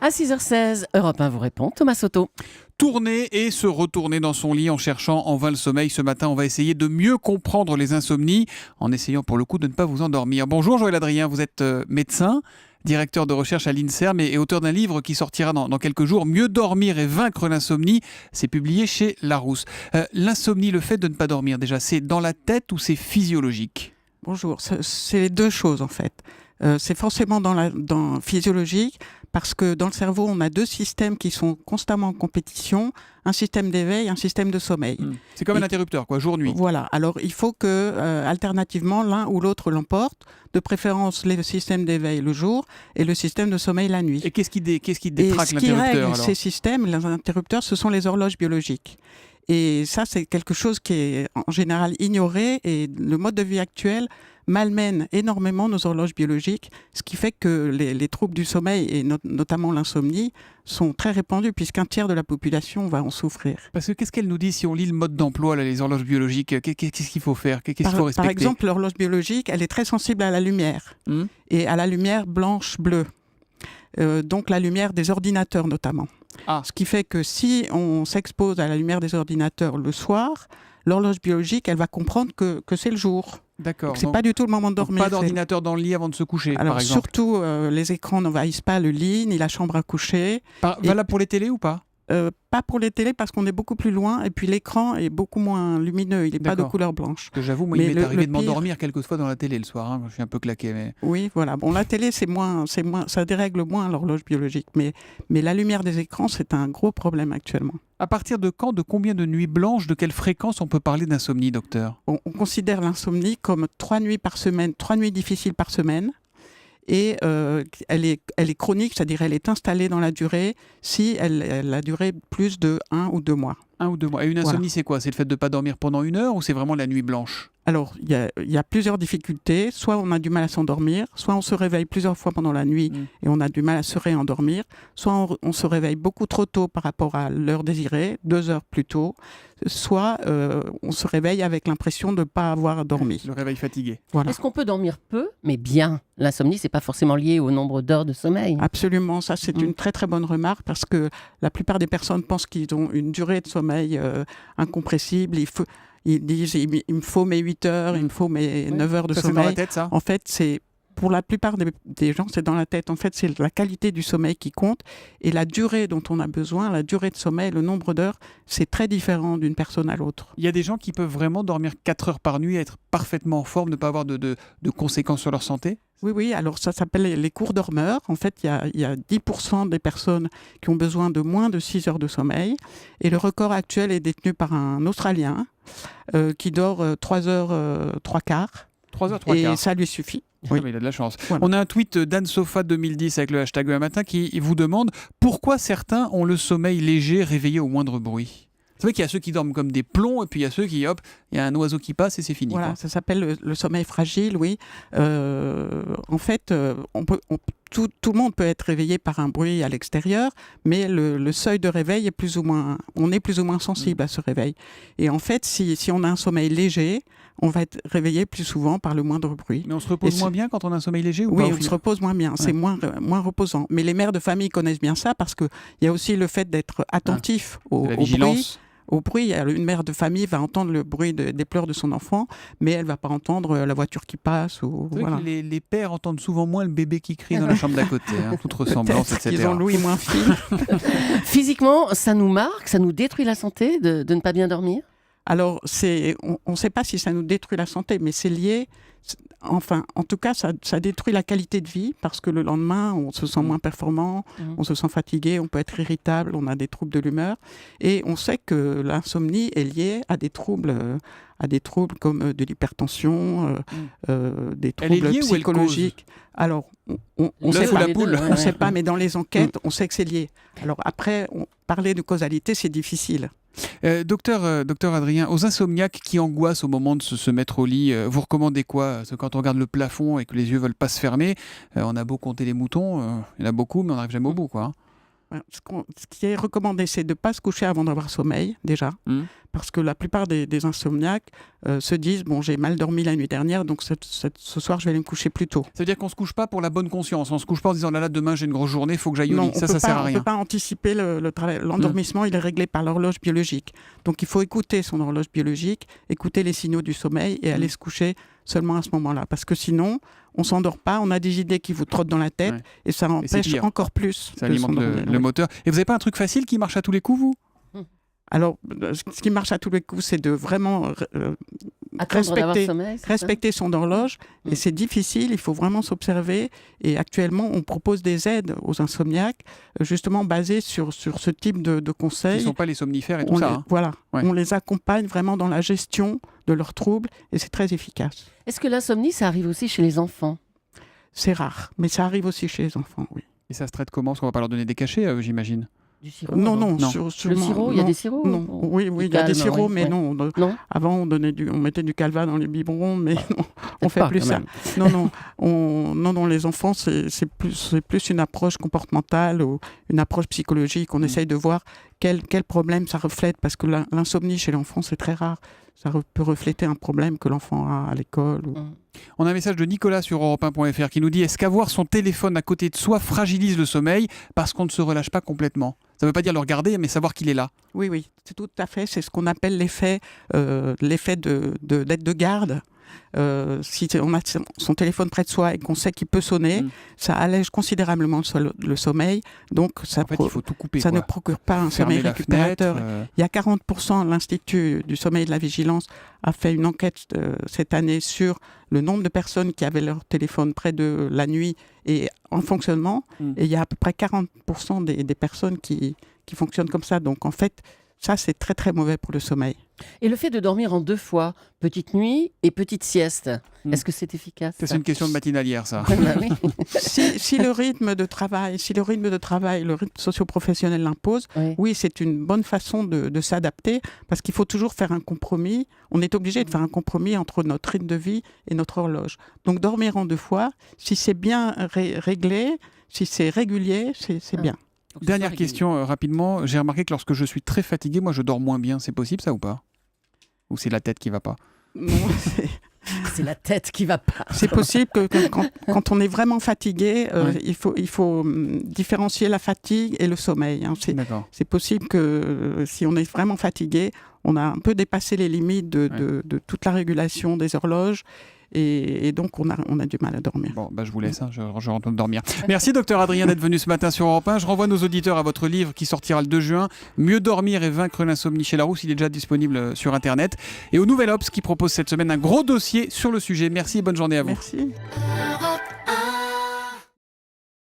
À 6h16, Europe 1 vous répond, Thomas Soto. Tourner et se retourner dans son lit en cherchant en vain le sommeil. Ce matin, on va essayer de mieux comprendre les insomnies en essayant pour le coup de ne pas vous endormir. Bonjour Joël Adrien, vous êtes médecin, directeur de recherche à l'INSERM et auteur d'un livre qui sortira dans quelques jours, Mieux dormir et vaincre l'insomnie. C'est publié chez Larousse. L'insomnie, le fait de ne pas dormir déjà, c'est dans la tête ou c'est physiologique ? Bonjour, c'est les deux choses en fait. C'est forcément dans physiologique parce que dans le cerveau, on a deux systèmes qui sont constamment en compétition, un système d'éveil, un système de sommeil. C'est comme un interrupteur, quoi, jour-nuit. Voilà, alors il faut que, alternativement, l'un ou l'autre l'emporte, de préférence le système d'éveil le jour et le système de sommeil la nuit. Et qu'est-ce qui détraque l'interrupteur ? l'interrupteur Ce qui règle alors ? ces systèmes, les interrupteurs, ce sont les horloges biologiques. Et ça, c'est quelque chose qui est en général ignoré et le mode de vie actuel malmène énormément nos horloges biologiques, ce qui fait que les troubles du sommeil et notamment l'insomnie sont très répandus puisqu'un tiers de la population va en souffrir. Parce que qu'est-ce qu'elle nous dit si on lit le mode d'emploi, là, les horloges biologiques ? Qu'est-ce qu'il faut faire ? Qu'est-ce qu'il faut respecter ? Par exemple, l'horloge biologique, elle est très sensible à la lumière et à la lumière blanche-bleue. Donc la lumière des ordinateurs notamment. Ce qui fait que si on s'expose à la lumière des ordinateurs le soir, l'horloge biologique, elle va comprendre que c'est le jour. D'accord. C'est pas du tout le moment de dormir. Pas d'ordinateur dans le lit avant de se coucher, Alors, par exemple. surtout, les écrans n'envahissent pas le lit ni la chambre à coucher. Valable pour les télés ou pas ? Pas pour les télés parce qu'on est beaucoup plus loin et puis l'écran est beaucoup moins lumineux, il n'est pas de couleur blanche. Que j'avoue, moi, il m'est arrivé de m'endormir quelquefois dans la télé le soir, hein. Je suis un peu claqué. Mais... Oui, voilà. Bon, la télé, c'est moins, ça dérègle moins l'horloge biologique, mais la lumière des écrans, c'est un gros problème actuellement. À partir de quand, de combien de nuits blanches, de quelle fréquence on peut parler d'insomnie, docteur ? On considère l'insomnie comme 3 nuits par semaine, 3 nuits difficiles par semaine. Et elle est chronique, c'est-à-dire elle est installée dans la durée si elle a duré plus de 1 ou 2 mois. 1 ou 2 mois. Et une insomnie, c'est quoi ? C'est le fait de ne pas dormir pendant 1 heure ou c'est vraiment la nuit blanche ? Alors, il y a plusieurs difficultés. Soit on a du mal à s'endormir, soit on se réveille plusieurs fois pendant la nuit et on a du mal à se réendormir, soit on se réveille beaucoup trop tôt par rapport à l'heure désirée, 2 heures plus tôt, soit on se réveille avec l'impression de ne pas avoir dormi. Le réveil fatigué. Voilà. Est-ce qu'on peut dormir peu, mais bien ? L'insomnie, c'est pas forcément lié au nombre d'heures de sommeil. Absolument, ça c'est une très très bonne remarque parce que la plupart des personnes pensent qu'ils ont une durée de sommeil incompressible. Ils disent il me faut mes 8 heures, il me faut mes 9 heures de sommeil. C'est dans la tête, ça ? En fait, c'est pour la plupart des gens, c'est dans la tête. En fait, c'est la qualité du sommeil qui compte et la durée dont on a besoin, la durée de sommeil, le nombre d'heures, c'est très différent d'une personne à l'autre. Il y a des gens qui peuvent vraiment dormir 4 heures par nuit, être parfaitement en forme, ne pas avoir de conséquences sur leur santé ? Oui, alors ça s'appelle les courts dormeurs. En fait, il y a 10% des personnes qui ont besoin de moins de 6 heures de sommeil. Et le record actuel est détenu par un Australien qui dort 3 heures 3 quarts. 3 heures 3 quarts. Et ça lui suffit. Oui. Il a de la chance. Voilà. On a un tweet d'Anne Sofa 2010 avec le hashtag un matin qui vous demande pourquoi certains ont le sommeil léger réveillé au moindre bruit. C'est vrai qu'il y a ceux qui dorment comme des plombs et puis il y a ceux qui, hop, il y a un oiseau qui passe et c'est fini. Voilà, quoi. ça s'appelle le sommeil fragile, oui. En fait, tout le monde peut être réveillé par un bruit à l'extérieur, mais le seuil de réveil est on est plus ou moins sensible à ce réveil. Et en fait, si on a un sommeil léger, on va être réveillé plus souvent par le moindre bruit. Mais on se repose moins bien quand on a un sommeil léger ou oui, pas ? Oui, on se repose moins bien, c'est moins reposant. Mais les mères de famille connaissent bien ça parce qu'il y a aussi le fait d'être attentif au bruit. Au bruit, une mère de famille va entendre le bruit des pleurs de son enfant, mais elle ne va pas entendre la voiture qui passe. C'est vrai que les pères entendent souvent moins le bébé qui crie dans la chambre d'à côté, toute ressemblance, etc. Ils ont l'ouïe moins fine. Physiquement, ça nous marque, ça nous détruit la santé de ne pas bien dormir ? Alors, on ne sait pas si ça nous détruit la santé, mais c'est lié. Enfin, en tout cas, ça détruit la qualité de vie parce que le lendemain, on se sent moins performant, on se sent fatigué, on peut être irritable, on a des troubles de l'humeur. Et on sait que l'insomnie est liée à des troubles comme de l'hypertension, des troubles psychologiques. Alors, on ne sait pas, on sait pas, mais dans les enquêtes, on sait que c'est lié. Alors après, parler de causalité, c'est difficile. Docteur Adrien, aux insomniaques qui angoissent au moment de se mettre au lit, vous recommandez quoi ? Parce que quand on regarde le plafond et que les yeux ne veulent pas se fermer, on a beau compter les moutons, il y en a beaucoup, mais on n'arrive jamais au bout, quoi. Ce qui est recommandé, c'est de ne pas se coucher avant d'avoir sommeil, déjà. Parce que la plupart des insomniaques se disent « bon, j'ai mal dormi la nuit dernière, donc ce soir, je vais aller me coucher plus tôt ». Ça veut dire qu'on ne se couche pas pour la bonne conscience. On ne se couche pas en disant « là, demain, j'ai une grosse journée, il faut que j'aille au lit ». Ça sert à rien. On ne peut pas anticiper le travail. L'endormissement, il est réglé par l'horloge biologique. Donc, il faut écouter son horloge biologique, écouter les signaux du sommeil et aller se coucher seulement à ce moment-là. Parce que sinon, on ne s'endort pas, on a des idées qui vous trottent dans la tête et ça empêche encore plus. Ça alimente le moteur. Et vous n'avez pas un truc facile qui marche à tous les coups, vous ? Alors, ce qui marche à tous les coups, c'est de vraiment respecter son horloge. Et c'est difficile, il faut vraiment s'observer. Et actuellement, on propose des aides aux insomniaques, justement basées sur ce type de conseils. Ils ne sont pas les somnifères et tout ça. Voilà, on les accompagne vraiment dans la gestion de leurs troubles et c'est très efficace. Est-ce que l'insomnie, ça arrive aussi chez les enfants ? C'est rare, mais ça arrive aussi chez les enfants, oui. Et ça se traite comment ? Parce qu'on ne va pas leur donner des cachets, j'imagine. Du sirop ? Non. Le sirop, il y a des sirops ? Non. Oui, il y a des sirops, mais non. Avant, on mettait du calva dans les biberons, mais non, on fait plus ça. Non, les enfants, c'est plus une approche comportementale ou une approche psychologique. On essaye de voir quel problème ça reflète, parce que l'insomnie chez l'enfant, c'est très rare. Ça peut refléter un problème que l'enfant a à l'école. On a un message de Nicolas sur europe1.fr qui nous dit « Est-ce qu'avoir son téléphone à côté de soi fragilise le sommeil parce qu'on ne se relâche pas complètement ?» Ça ne veut pas dire le regarder, mais savoir qu'il est là. Oui, c'est tout à fait. C'est ce qu'on appelle l'effet d'être de garde. Si on a son téléphone près de soi et qu'on sait qu'il peut sonner, ça allège considérablement le sommeil. Donc, il faut tout couper. Ça ne procure pas un sommeil récupérateur. Il y a 40%, l'Institut du sommeil et de la vigilance a fait une enquête cette année sur le nombre de personnes qui avaient leur téléphone près de la nuit et en fonctionnement. Et il y a à peu près 40% des personnes qui fonctionnent comme ça. Donc, en fait, ça, c'est très, très mauvais pour le sommeil. Et le fait de dormir en 2 fois, petite nuit et petite sieste, est-ce que c'est efficace ? C'est une question de matinalière, ça. Oui. si le rythme de travail, le rythme socio-professionnel l'impose, oui, c'est une bonne façon de s'adapter, parce qu'il faut toujours faire un compromis. On est obligé de faire un compromis entre notre rythme de vie et notre horloge. Donc, dormir en 2 fois, si c'est bien réglé, si c'est régulier, c'est bien. Dernière question, rapidement. J'ai remarqué que lorsque je suis très fatigué, moi, je dors moins bien. C'est possible, ça, ou pas ? Ou c'est la tête qui ne va pas ? Non, c'est la tête qui ne va pas. C'est possible que quand on est vraiment fatigué, il faut différencier la fatigue et le sommeil. C'est possible que si on est vraiment fatigué, on a un peu dépassé les limites de toute la régulation des horloges. Et donc, on a du mal à dormir. Bon, je vous laisse, je rentre dormir. Merci, docteur Adrien, d'être venu ce matin sur Europe 1. Je renvoie nos auditeurs à votre livre qui sortira le 2 juin, Mieux dormir et vaincre l'insomnie chez Larousse. Il est déjà disponible sur Internet. Et au Nouvel Obs qui propose cette semaine un gros dossier sur le sujet. Merci et bonne journée à vous. Merci.